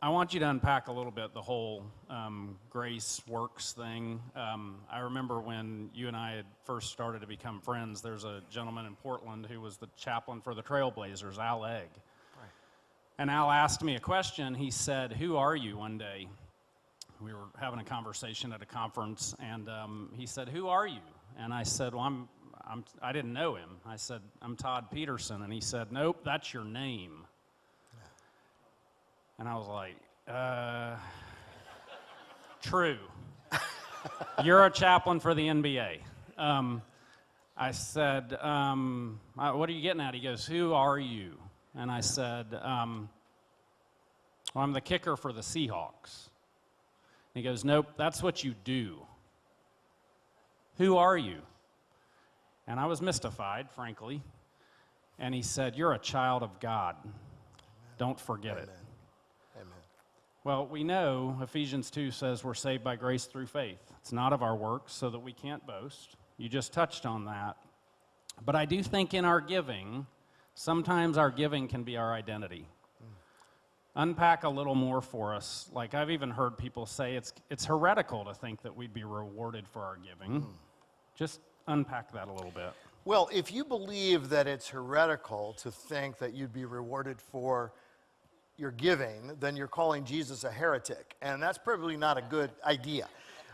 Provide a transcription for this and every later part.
I want you to unpack a little bit the whole grace works thing. I remember when you and I had first started to become friends, there's a gentleman in Portland who was the chaplain for the Trailblazers, Al Egg. Right. And Al asked me a question. He said, "Who are you?" one day. We were having a conversation at a conference, and he said, "Who are you?" And I said, "Well, I didn't know him." I said, "I'm Todd Peterson." And he said, "Nope, that's your name." And I was like, true. You're a chaplain for the NBA. I said, what are you getting at? He goes, "Who are you?" And I said, well, I'm the kicker for the Seahawks. And he goes, "Nope, that's what you do. Who are you?" And I was mystified, frankly. And he said, "You're a child of God. Amen. Don't forget Amen. It." Well, we know Ephesians 2 says we're saved by grace through faith. It's not of our works, so that we can't boast. You just touched on that. But I do think in our giving, sometimes our giving can be our identity. Unpack a little more for us. Like, I've even heard people say it's heretical to think that we'd be rewarded for our giving. Just unpack that a little bit. Well, if you believe that it's heretical to think that you'd be rewarded for your giving, then you're calling Jesus a heretic. And that's probably not a good idea,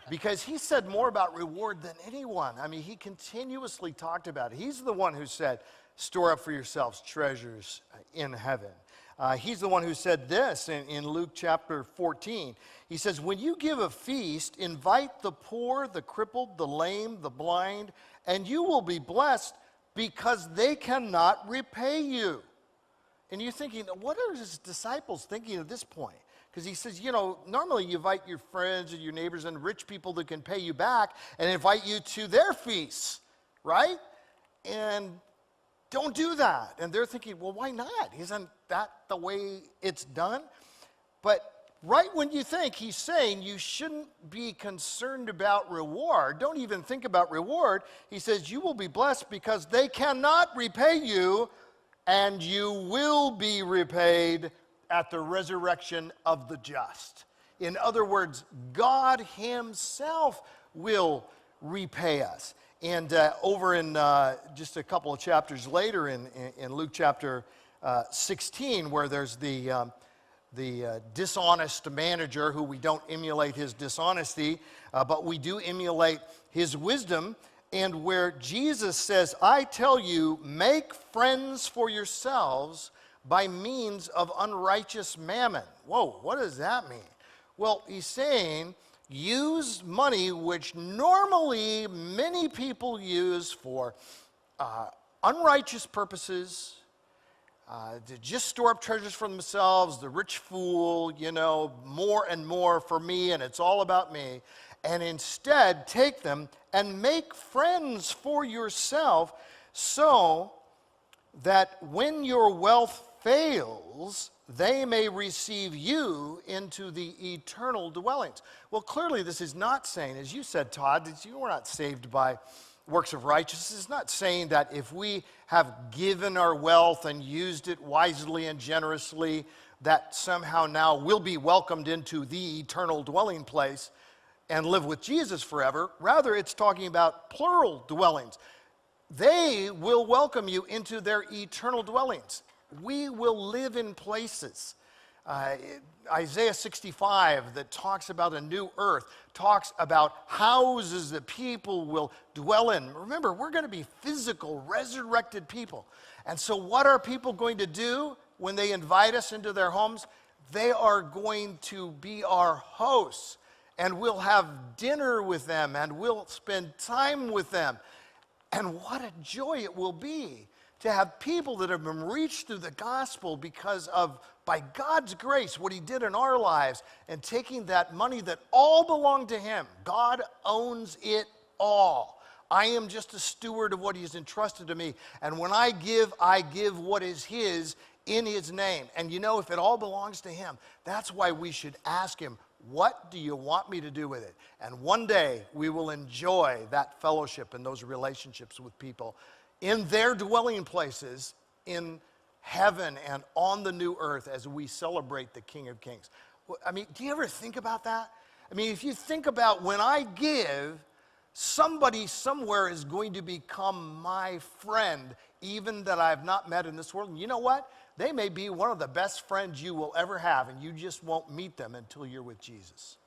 because he said more about reward than anyone. I mean, he continuously talked about it. He's the one who said, "Store up for yourselves treasures in heaven." He's the one who said this in Luke chapter 14. He says, "When you give a feast, invite the poor, the crippled, the lame, the blind, and you will be blessed, because they cannot repay you." And you're thinking, what are his disciples thinking at this point? Because he says, normally you invite your friends and your neighbors and rich people that can pay you back and invite you to their feasts, right? And don't do that. And they're thinking, well, why not? Isn't that the way it's done? But right when you think he's saying you shouldn't be concerned about reward, don't even think about reward, he says you will be blessed because they cannot repay you, and you will be repaid at the resurrection of the just. In other words, God himself will repay us. And over in just a couple of chapters later in Luke chapter 16, where there's the dishonest manager, who we don't emulate his dishonesty, but we do emulate his wisdom, and where Jesus says, "I tell you, make friends for yourselves by means of unrighteous mammon." Whoa, what does that mean? Well, he's saying, use money which normally many people use for unrighteous purposes, to just store up treasures for themselves, the rich fool, more and more for me, and it's all about me. And instead, take them and make friends for yourself, so that when your wealth fails, they may receive you into the eternal dwellings. Well, clearly this is not saying, as you said, Todd, that you were not saved by works of righteousness. It's not saying that if we have given our wealth and used it wisely and generously, that somehow now we'll be welcomed into the eternal dwelling place and live with Jesus forever. Rather, it's talking about plural dwellings. They will welcome you into their eternal dwellings. We will live in places. Isaiah 65, that talks about a new earth, talks about houses that people will dwell in. Remember, we're going to be physical, resurrected people. And so what are people going to do when they invite us into their homes? They are going to be our hosts. And we'll have dinner with them, and we'll spend time with them. And what a joy it will be to have people that have been reached through the gospel because of, by God's grace, what he did in our lives, and taking that money that all belonged to him. God owns it all. I am just a steward of what he's entrusted to me. And when I give what is his in his name. And if it all belongs to him, that's why we should ask him, what do you want me to do with it? And one day we will enjoy that fellowship and those relationships with people in their dwelling places in heaven and on the new earth as we celebrate the King of Kings. I mean, do you ever think about that? I mean, if you think about when I give, somebody somewhere is going to become my friend, even that I've not met in this world. And you know what? They may be one of the best friends you will ever have, and you just won't meet them until you're with Jesus.